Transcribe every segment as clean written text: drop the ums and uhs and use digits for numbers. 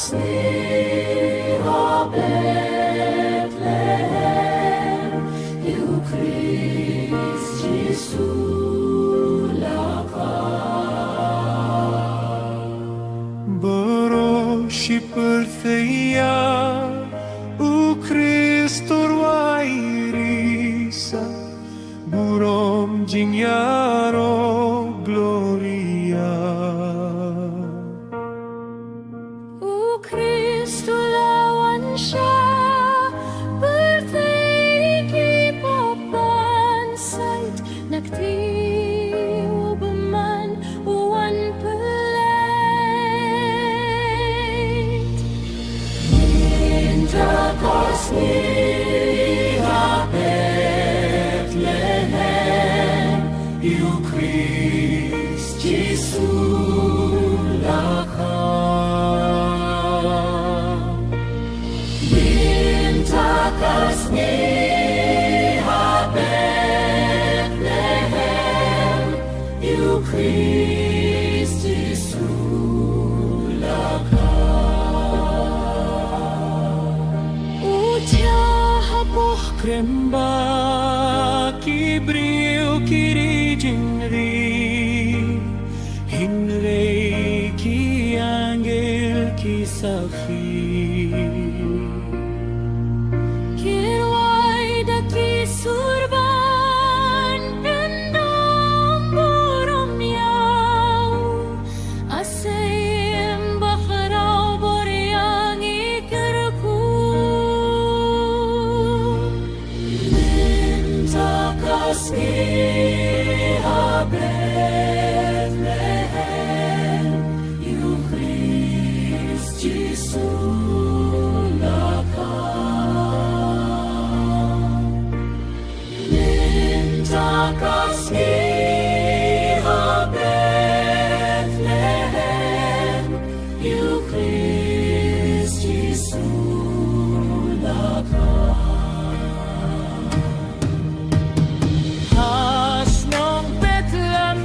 Niha Bethlehem, you Christ Jesus lakar. Boroshi perthaya, u Kristor wairisa, burom jingyaro gloria. Kristo lawan siya, bertiki papansait, nagtiwa baman uwan pelit. Minta kasniha Bethlehem, you Christ Jesus lakar. Kasniha Bethlehem, you Christ Jesus lakar. Utiah apoh kremba kibriu kiri jinri, hinrei ki angel ki sakhi. Surban pendom burom yaw, asayim bakhraw boryang ikerku. Minta kasniha Bethlehem, you Christ Jesus lakar. Kasniha Bethlehem, you Christ Jesus lakar. Hasnong Bethlehem,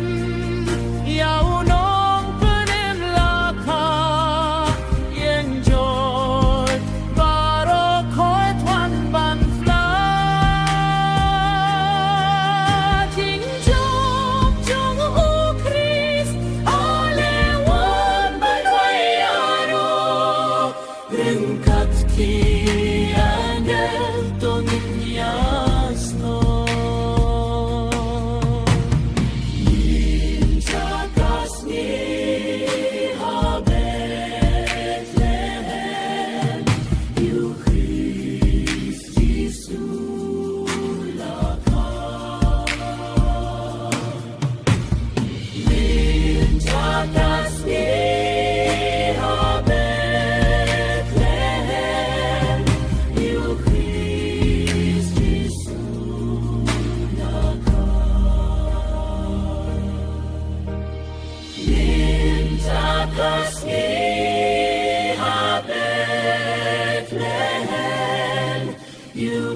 yaunong penem lakar, yen joy barokoit wan ban kat ki angel tongin yasno. Minta kasniha Bethlehem, you Christ Jesus lakar. Minta kasniha Kasniha Bethlehem, you